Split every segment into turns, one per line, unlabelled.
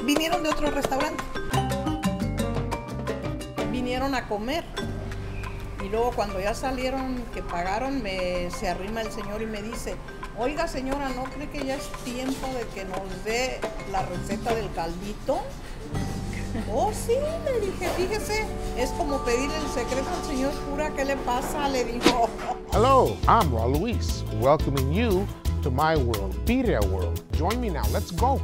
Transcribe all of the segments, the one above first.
Vinieron de otro restaurante. Vinieron a comer. Y luego cuando ya salieron, que pagaron, se arrima el señor y me dice, oiga señora, ¿no cree que ya es tiempo de que nos dé la receta del caldito? Oh, sí, le dije, fíjese, es como pedirle el secreto al señor cura, ¿qué le pasa? Le dijo.
Hello, I'm Raul Luis, welcoming you to my world, Birria World. Join me now, let's go.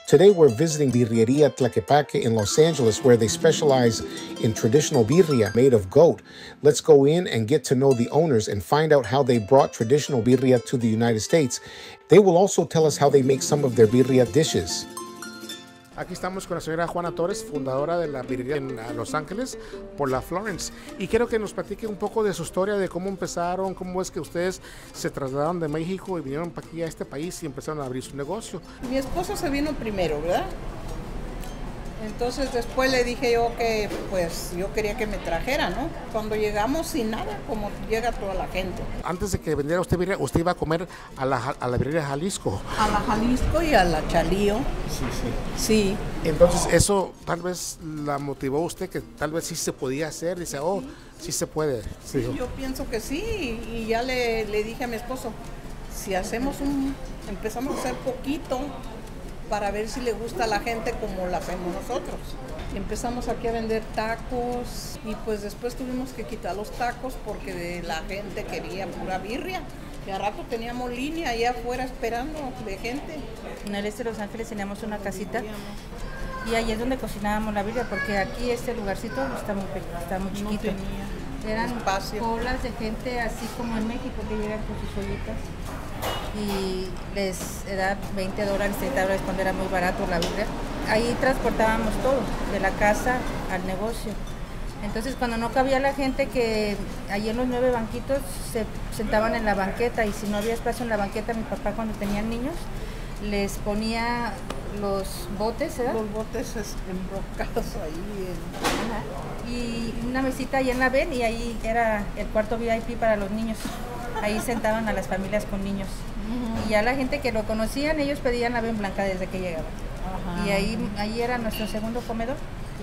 Today we're visiting Birreria Tlaquepaque in Los Angeles, where they specialize in traditional birria made of goat. Let's go in and get to know the owners and find out how they brought traditional birria to the United States. They will also tell us how they make some of their birria dishes. Aquí estamos con la señora Juana Torres, fundadora de la birrería en Los Ángeles, por la Florence. Y quiero que nos platique un poco de su historia, de cómo empezaron, cómo es que ustedes se trasladaron de México y vinieron para aquí a este país y empezaron a abrir su negocio.
Mi esposo se vino primero, ¿verdad? Entonces después le dije yo que pues yo quería que me trajera, ¿no? Cuando llegamos sin nada, como llega toda la gente.
Antes de que vendiera usted birria, usted iba a comer a la birrería Jalisco.
A la Jalisco y a la Chalío.
Sí, sí.
Sí.
Entonces eso tal vez la motivó a usted que tal vez sí se podía hacer. Dice, oh, sí se puede.
Sí, yo pienso que sí. Y ya le dije a mi esposo, si empezamos a hacer poquito, para ver si le gusta a la gente como la hacemos nosotros. Empezamos aquí a vender tacos y pues después tuvimos que quitar los tacos porque la gente quería pura birria. Y a rato teníamos línea allá afuera esperando de gente.
En el este de Los Ángeles teníamos una casita y ahí es donde cocinábamos la birria, porque aquí este lugarcito está muy chiquito.
No
eran
espacio.
Colas de gente así como en México que llegan con sus ollitas y les da $20, $30 cuando era muy barato la birria. Ahí transportábamos todo, de la casa al negocio. Entonces cuando no cabía la gente, que allí en los 9 banquitos se sentaban en la banqueta, y si no había espacio en la banqueta, mi papá cuando tenían niños les ponía los botes, ¿verdad?
Los botes embrocados ahí.
Y una mesita ahí en la ven, y ahí era el cuarto VIP para los niños. Ahí sentaban a las familias con niños. Y ya la gente que lo conocían, ellos pedían la ven blanca desde que llegaban. Y ahí era nuestro segundo comedor.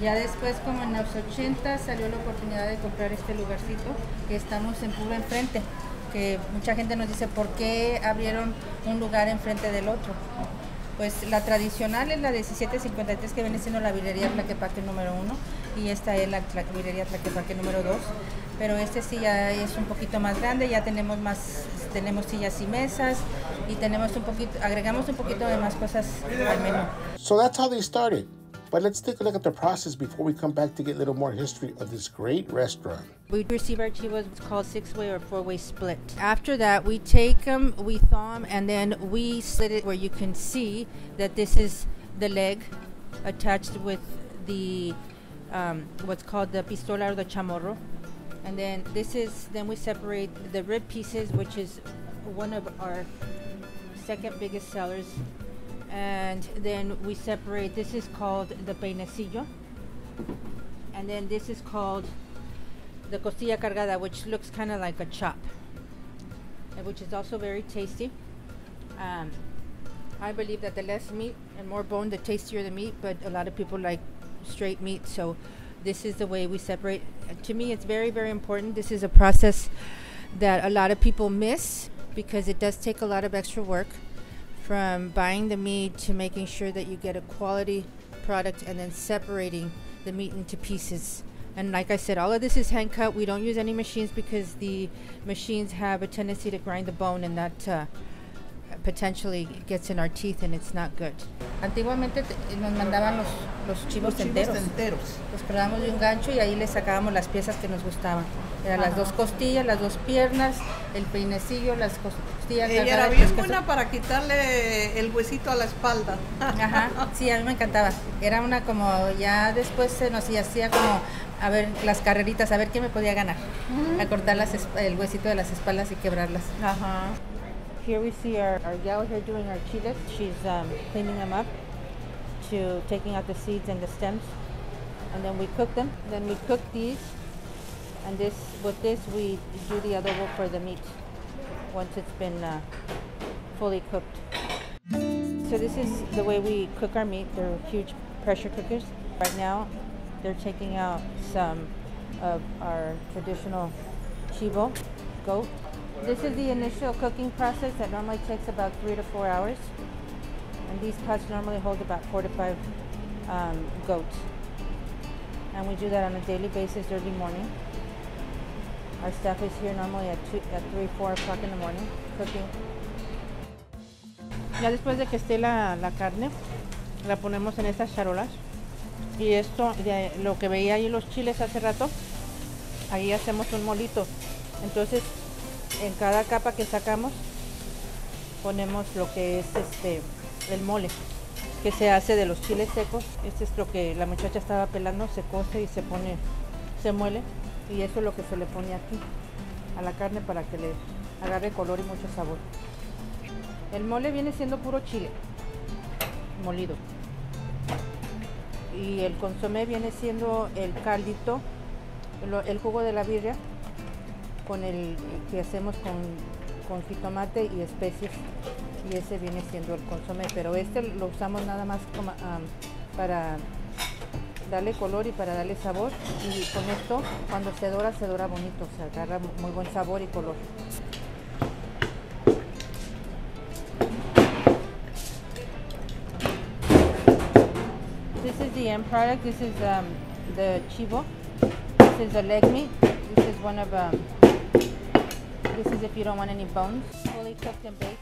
Ya después, como en los 80, salió la oportunidad de comprar este lugarcito que estamos en puro enfrente, que mucha gente nos dice, ¿por qué abrieron un lugar enfrente del otro? Pues la tradicional es la 1753, que viene siendo la birrería Tlaquepaque número 1, y esta es la birrería Tlaquepaque número 2, pero este sí ya es un poquito más grande, ya tenemos sillas y mesas, y agregamos un poquito de más cosas al menú.
So that's how they started. But let's take a look at the process before we come back to get a little more history of this great restaurant.
We receive our chivos, it's called 6-way or 4-way split. After that, we take them, we thaw them, and then we slit it where you can see that this is the leg attached with the what's called the pistola or the chamorro. And then then we separate the rib pieces, which is one of our second biggest sellers. And then we separate, this is called the peinecillo, and then this is called the costilla cargada, which looks kind of like a chop, which is also very tasty. I believe that the less meat and more bone, the tastier the meat, but a lot of people like straight meat, so this is the way we separate. To me, it's very, very important. This is a process that a lot of people miss because it does take a lot of extra work, from buying the meat to making sure that you get a quality product and then separating the meat into pieces. And like I said, all of this is hand cut. We don't use any machines because the machines have a tendency to grind the bone, and that potentially gets in our teeth and it's not good. Antiguamente nos mandaban los chivos enteros. Los pegábamos de un gancho y ahí les sacábamos las piezas que nos gustaban. Eran las 2 costillas, las 2 piernas, el peinecillo, las costillas.
Ella era bien buena para quitarle el huesito a la espalda.
Ajá, sí, a mí me encantaba. Era una como, ya después se nos hacía como, a ver, las carreritas, a ver quién me podía ganar. A cortar el huesito de las espaldas y quebrarlas.
Ajá.
Here we see our gal here doing our chiles. She's cleaning them up, taking out the seeds and the stems, and then we cook them. Then we cook these, and with this we do the adobo for the meat once it's been fully cooked. So this is the way we cook our meat. They're huge pressure cookers. Right now, they're taking out some of our traditional chivo, goat. This is the initial cooking process that normally takes about 3 to 4 hours. And these pots normally hold about 4 to 5 goats. And we do that on a daily basis early morning. Our staff is here normally at 3, 4 o'clock in the morning cooking. Ya después de que esté la carne, la ponemos en estas charolas. Y esto, lo que veía ahí los chiles hace rato, ahí hacemos un molito. Entonces, en cada capa que sacamos, ponemos lo que es el mole, que se hace de los chiles secos. Este es lo que la muchacha estaba pelando, se cose y se muele. Y eso es lo que se le pone aquí a la carne para que le agarre color y mucho sabor. El mole viene siendo puro chile molido. Y el consomé viene siendo el caldito, el jugo de la birria con el que hacemos con jitomate y especies. Y ese viene siendo el consomé, pero este lo usamos nada más como, para darle color y para darle sabor. Y con esto, cuando se dora bonito, se agarra muy buen sabor y color. This is the end product. This is the chivo. This is the leg meat. This is one of this is if you don't want any bones. Fully cooked and baked.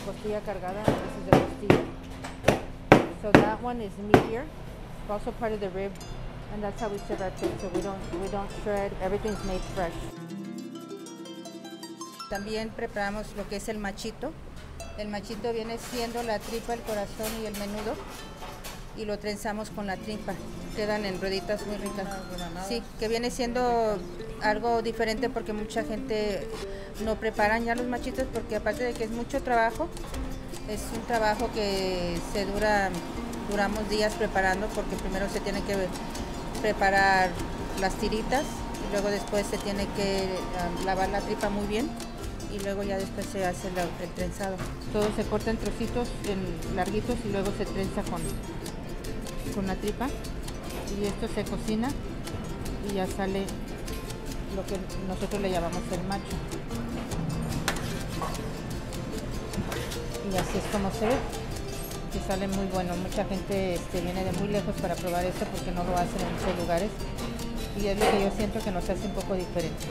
Costilla cargada. This is the costilla. So that one is meatier. It's also part of the rib, and that's how we serve our food. So we don't shred. Everything's made fresh. También preparamos lo que es el machito. El machito viene siendo la tripa, el corazón y el menudo, y lo trenzamos con la tripa. Quedan en rueditas muy ricas. Sí, que viene siendo algo diferente porque mucha gente no preparan ya los machitos, porque aparte de que es mucho trabajo, es un trabajo que duramos días preparando, porque primero se tiene que preparar las tiritas y luego después se tiene que lavar la tripa muy bien y luego ya después se hace el trenzado. Todo se corta en trocitos larguitos y luego se trenza con la tripa, y esto se cocina y ya sale lo que nosotros le llamamos el macho. Y así es como se ve, que sale muy bueno. Mucha gente viene de muy lejos para probar esto porque no lo hacen en muchos lugares, y es lo que yo siento que nos hace un poco diferente.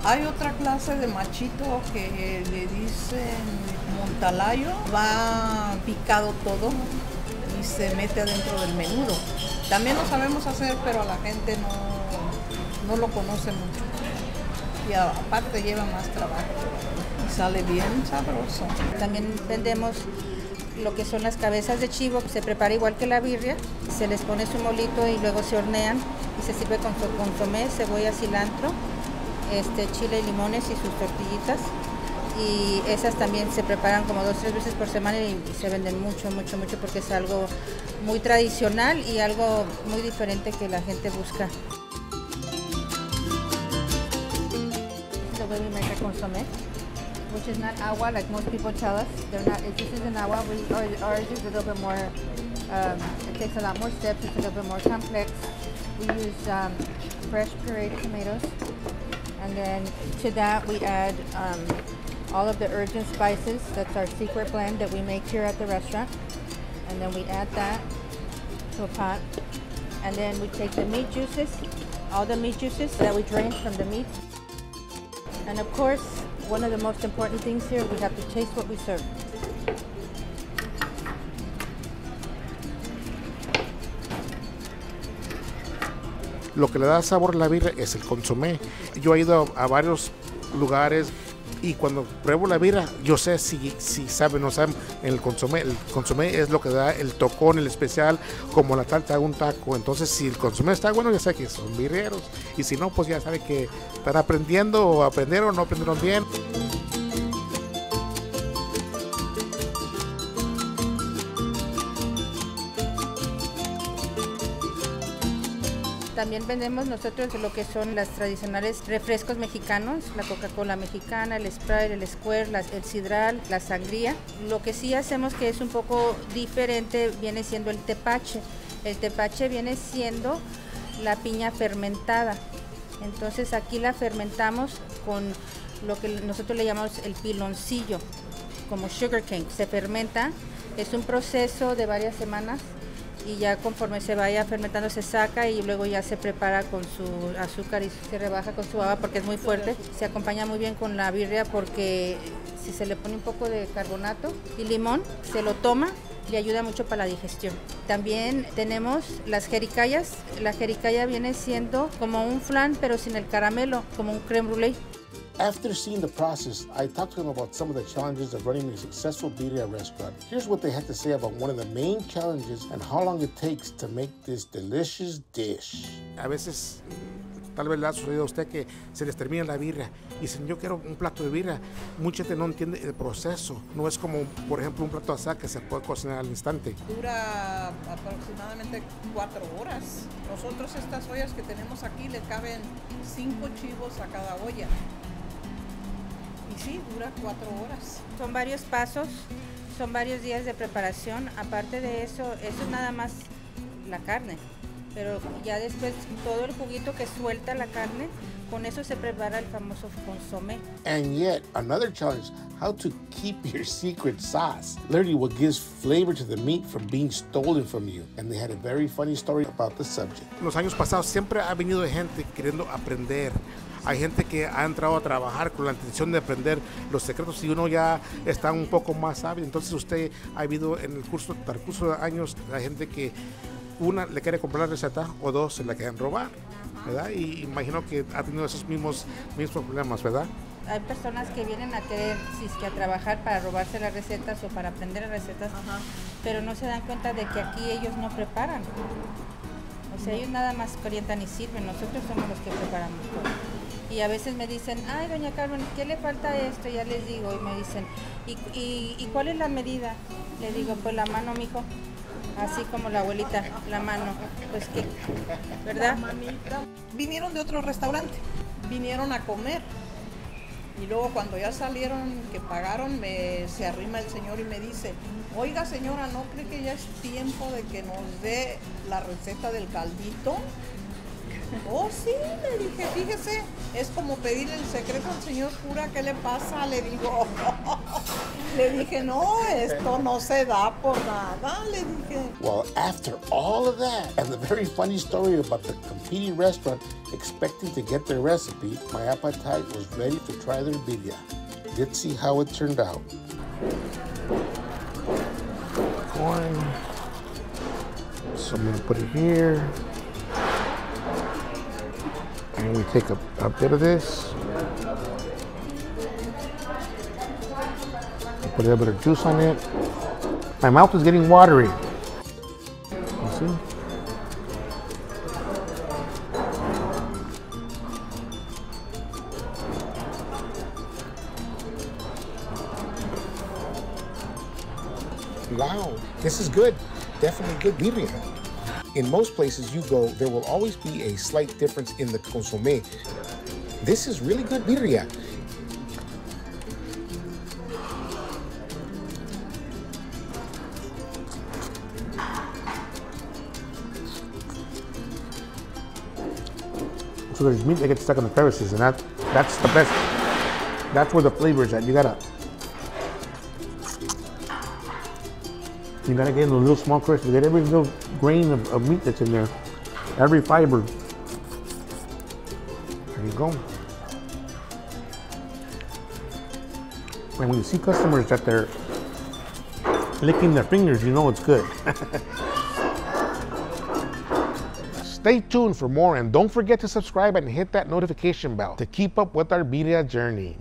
Hay otra clase de machito que le dicen montalayo, va picado todo y se mete adentro del menudo. También lo sabemos hacer, pero la gente no lo conoce mucho. Y aparte lleva más trabajo y sale bien sabroso.
También vendemos lo que son las cabezas de chivo, se prepara igual que la birria, se les pone su molito y luego se hornean y se sirve con consomé, cebolla, cilantro, chile y limones y sus tortillitas. Y esas también se preparan como 2 o 3 veces por semana y se venden mucho porque es algo muy tradicional y algo muy diferente que la gente busca. The way we make our consommé, which is not agua like most people tell us. This isn't agua. Ours is a little bit more. It takes a lot more steps. It's a little bit more complex. We use fresh pureed tomatoes, and then to that we add all of the herbs and spices. That's our secret blend that we make here at the restaurant, and then we add that to a pot, and then we take the meat juices, all the meat juices that we drain from the meat. And of course, one of the most important things here, we have to taste what we serve.
Lo que le da sabor a la birria es el consomé. Yo he ido a varios lugares Y cuando pruebo la birria, yo sé si saben o no saben. El consomé es lo que da el tocón, el especial, como la tarta de un taco. Entonces, si el consomé está bueno, ya sé que son birrieros. Y si no, pues ya sabe que están aprendiendo, o aprendieron o no aprendieron bien.
También vendemos nosotros lo que son las tradicionales refrescos mexicanos, la Coca-Cola mexicana, el Sprite, el Squirt, el Sidral, la sangría. Lo que sí hacemos que es un poco diferente viene siendo el tepache. El tepache viene siendo la piña fermentada. Entonces aquí la fermentamos con lo que nosotros le llamamos el piloncillo, como sugar cane. Se fermenta, es un proceso de varias semanas. Y ya conforme se vaya fermentando se saca y luego ya se prepara con su azúcar y se rebaja con su agua porque es muy fuerte. Se acompaña muy bien con la birria porque si se le pone un poco de carbonato y limón, se lo toma y ayuda mucho para la digestión. También tenemos las jericayas. La jericaya viene siendo como un flan pero sin el caramelo, como un crème brûlée.
After seeing the process, I talked to them about some of the challenges of running a successful birria restaurant. Here's what they had to say about one of the main challenges and how long it takes to make this delicious dish. A veces, tal vez le ha sucedido a usted que se les termina la birria y dicen, yo quiero un plato de birria. Mucha gente no entiende el proceso. No es como, por ejemplo, un plato de asada que se puede cocinar al instante.
Dura aproximadamente 4 horas. Nosotros estas ollas que tenemos aquí le caben 5 chivos a cada olla. Y sí, dura 4 horas.
Son varios pasos, son varios días de preparación. Aparte de eso es nada más la carne. Pero ya después todo el juguito que suelta la carne, con eso se prepara el famoso consomé.
And yet, another challenge, how to keep your secret sauce. Literally what gives flavor to the meat from being stolen from you. And they had a very funny story about the subject. Los años pasados siempre ha venido gente queriendo aprender. Hay gente que ha entrado a trabajar con la intención de aprender los secretos y uno ya está un poco más hábil. Entonces usted ha habido en el curso de años, la gente que una le quiere comprar la receta o dos se la quieren robar, ¿verdad? Y imagino que ha tenido esos mismos problemas, ¿verdad?
Hay personas que vienen a querer a trabajar para robarse las recetas o para aprender las recetas, pero no se dan cuenta de que aquí ellos no preparan. O sea, ellos nada más orientan y sirven, nosotros somos los que preparamos todo. Y a veces me dicen, ay, doña Carmen, ¿qué le falta a esto? Ya les digo, y me dicen, ¿y cuál es la medida? Le digo, pues la mano, mijo. Así como la abuelita, la mano. Pues qué, ¿verdad?
Vinieron de otro restaurante, vinieron a comer. Y luego cuando ya salieron, que pagaron, se arrima el señor y me dice, oiga señora, ¿no cree que ya es tiempo de que nos dé la receta del caldito? Oh, sí, le dije, fíjese, es como pedirle el secreto al señor cura, ¿qué le pasa? Le digo, le dije, no, esto no se da por nada, le dije.
Well, after all of that, and the very funny story about the competing restaurant expecting to get their recipe, my appetite was ready to try their birria. Let's see how it turned out. Corn. So I'm gonna put it here. And we take a bit of this, put a little bit of juice on it. My mouth is getting watery. You see? Wow, this is good. Definitely good birria. In most places you go, there will always be a slight difference in the consommé. This is really good birria. So there's meat that gets stuck in the crevices, and that's the best. That's where the flavor is at. You gotta get in those little small crisps. You get every little grain of meat that's in there, every fiber. There you go. And when you see customers that they're licking their fingers, you know it's good. Stay tuned for more, and don't forget to subscribe and hit that notification bell to keep up with our birria journey.